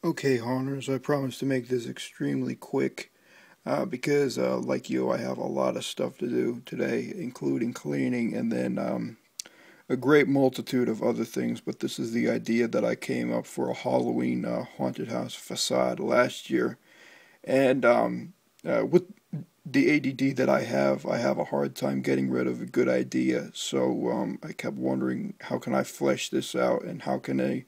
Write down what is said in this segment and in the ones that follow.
Okay, Haunters, I promise to make this extremely quick because, like you, I have a lot of stuff to do today, including cleaning and then a great multitude of other things. But this is the idea that I came up for a Halloween haunted house facade last year. And with the ADD that I have a hard time getting rid of a good idea. So I kept wondering, how can I flesh this out and how can I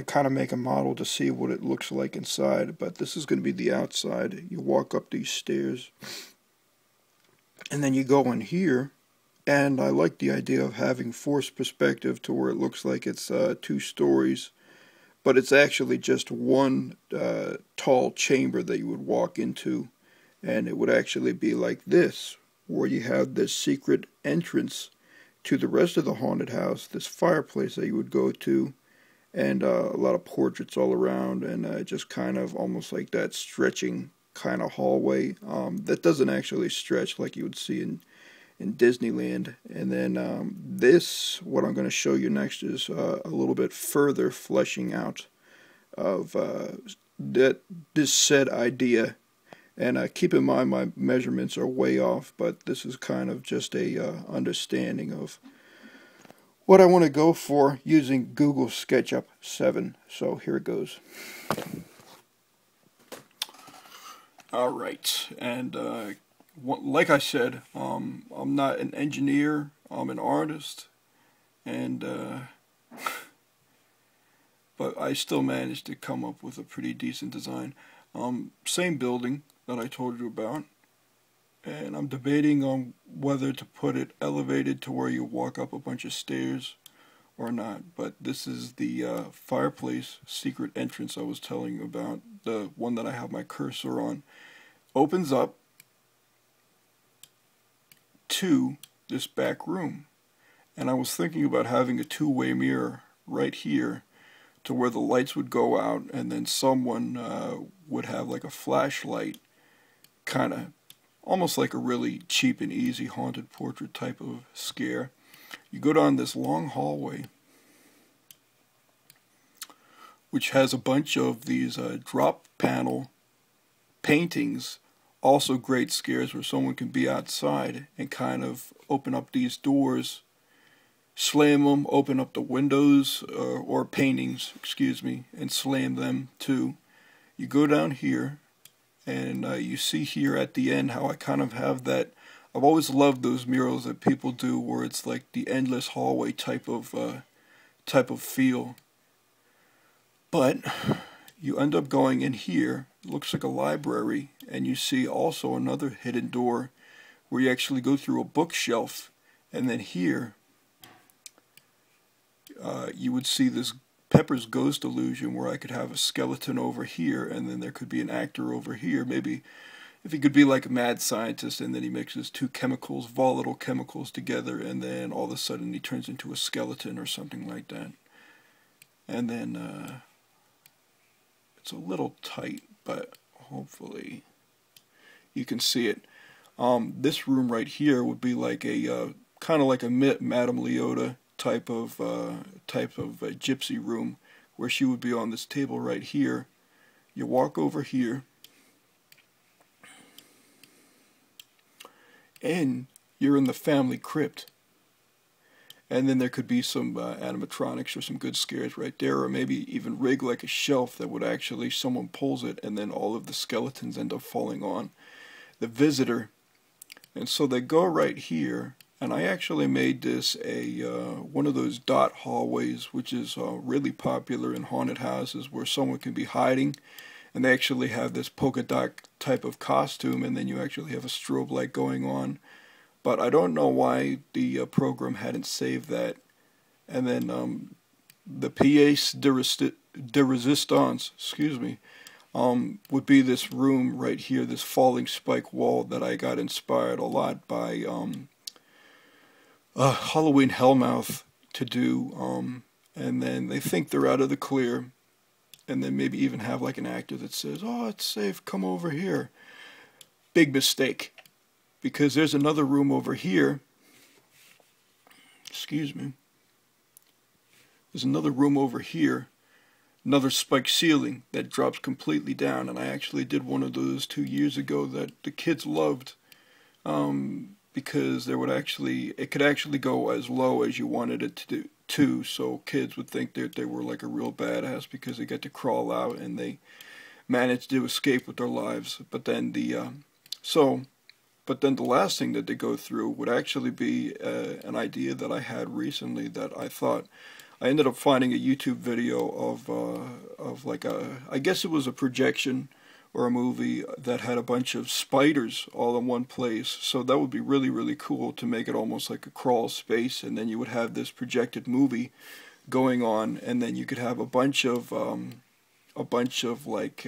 kind of make a model to see what it looks like inside? But this is going to be the outside. You walk up these stairs, and then you go in here. And I like the idea of having forced perspective to where it looks like it's 2 stories, but it's actually just one tall chamber that you would walk into, and it would actually be like this, where you have this secret entrance to the rest of the haunted house, this fireplace that you would go to, and a lot of portraits all around, and just kind of almost like that stretching kind of hallway that doesn't actually stretch like you would see in Disneyland. And then what I'm going to show you next is a little bit further fleshing out of this said idea. And keep in mind my measurements are way off, but this is kind of just a understanding of what I want to go for using Google SketchUp 7. So here it goes. Alright, and like I said, I'm not an engineer, I'm an artist, and but I still managed to come up with a pretty decent design. Same building that I told you about, and I'm debating on whether to put it elevated to where you walk up a bunch of stairs or not. But this is the fireplace secret entrance I was telling you about, the one that I have my cursor on. Opens up to this back room, and I was thinking about having a two-way mirror right here to where the lights would go out, and then someone would have like a flashlight, kind of almost like a really cheap and easy haunted portrait type of scare. You go down this long hallway, which has a bunch of these drop panel paintings, also great scares where someone can be outside and kind of open up these doors, slam them, open up the windows, or paintings, excuse me, and slam them too. You go down here, and you see here at the end how I kind of have that. I've always loved those murals that people do where it's like the endless hallway type of feel. But you end up going in here, it looks like a library, and you see also another hidden door where you actually go through a bookshelf, and then here you would see this Pepper's Ghost illusion where I could have a skeleton over here, and then there could be an actor over here. Maybe if he could be like a mad scientist, and then he mixes two chemicals, volatile chemicals together, and then all of a sudden he turns into a skeleton or something like that. And then it's a little tight, but hopefully you can see it. This room right here would be like a kind of like a Madame Leota type of gypsy room, where she would be on this table right here. You walk over here, and you're in the family crypt. And then there could be some animatronics or some good scares right there, or maybe even rig like a shelf that would actually, someone pulls it, and then all of the skeletons end up falling on the visitor. And so they go right here, and I actually made this a one of those dot hallways, which is really popular in haunted houses, where someone can be hiding, and they actually have this polka dot type of costume, and then you actually have a strobe light going on. But I don't know why the program hadn't saved that. And then the pièce de résistance, excuse me, would be this room right here, this falling spike wall that I got inspired a lot by Halloween Hellmouth to do. And then they think they're out of the clear, and then maybe even have like an actor that says, "Oh, it's safe, come over here." Big mistake, because there's another room over here. Excuse me. There's another room over here another spike ceiling that drops completely down, and I actually did one of those 2 years ago that the kids loved, because it could actually go as low as you wanted it to do too, so kids would think that they were like a real badass because they get to crawl out and they manage to escape with their lives. But then the last thing that they go through would actually be an idea that I had recently that I ended up finding a YouTube video of like I guess it was a projection or a movie that had a bunch of spiders all in one place. So that would be really, really cool to make it almost like a crawl space, and then you would have this projected movie going on, and then you could have a bunch of like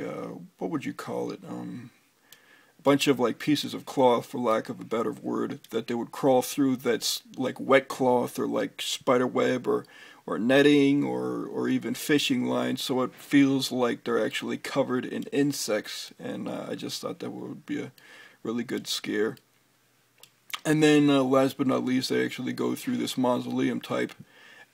what would you call it? A bunch of like pieces of cloth, for lack of a better word, that they would crawl through. That's like wet cloth or like spider web or netting or even fishing lines, so it feels like they're actually covered in insects. And I just thought that would be a really good scare. And then last but not least, they actually go through this mausoleum type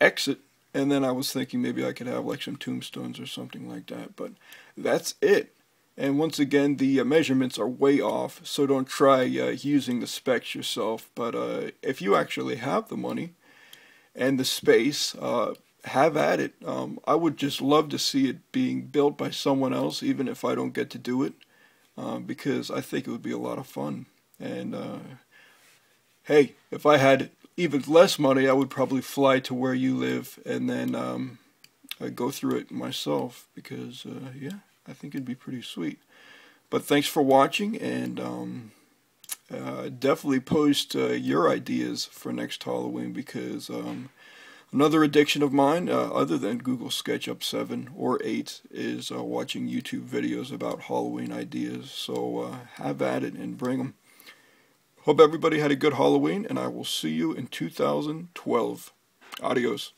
exit. And then I was thinking maybe I could have like some tombstones or something like that. But that's it. And once again, the measurements are way off, so don't try using the specs yourself. But if you actually have the money and the space, have at it. I would just love to see it being built by someone else, even if I don't get to do it, because I think it would be a lot of fun. And hey, if I had even less money, I would probably fly to where you live and then I'd go through it myself, because yeah, I think it'd be pretty sweet. But thanks for watching, and definitely post your ideas for next Halloween, because another addiction of mine, other than Google SketchUp 7 or 8, is watching YouTube videos about Halloween ideas. So have at it and bring them. Hope everybody had a good Halloween, and I will see you in 2012. Adios.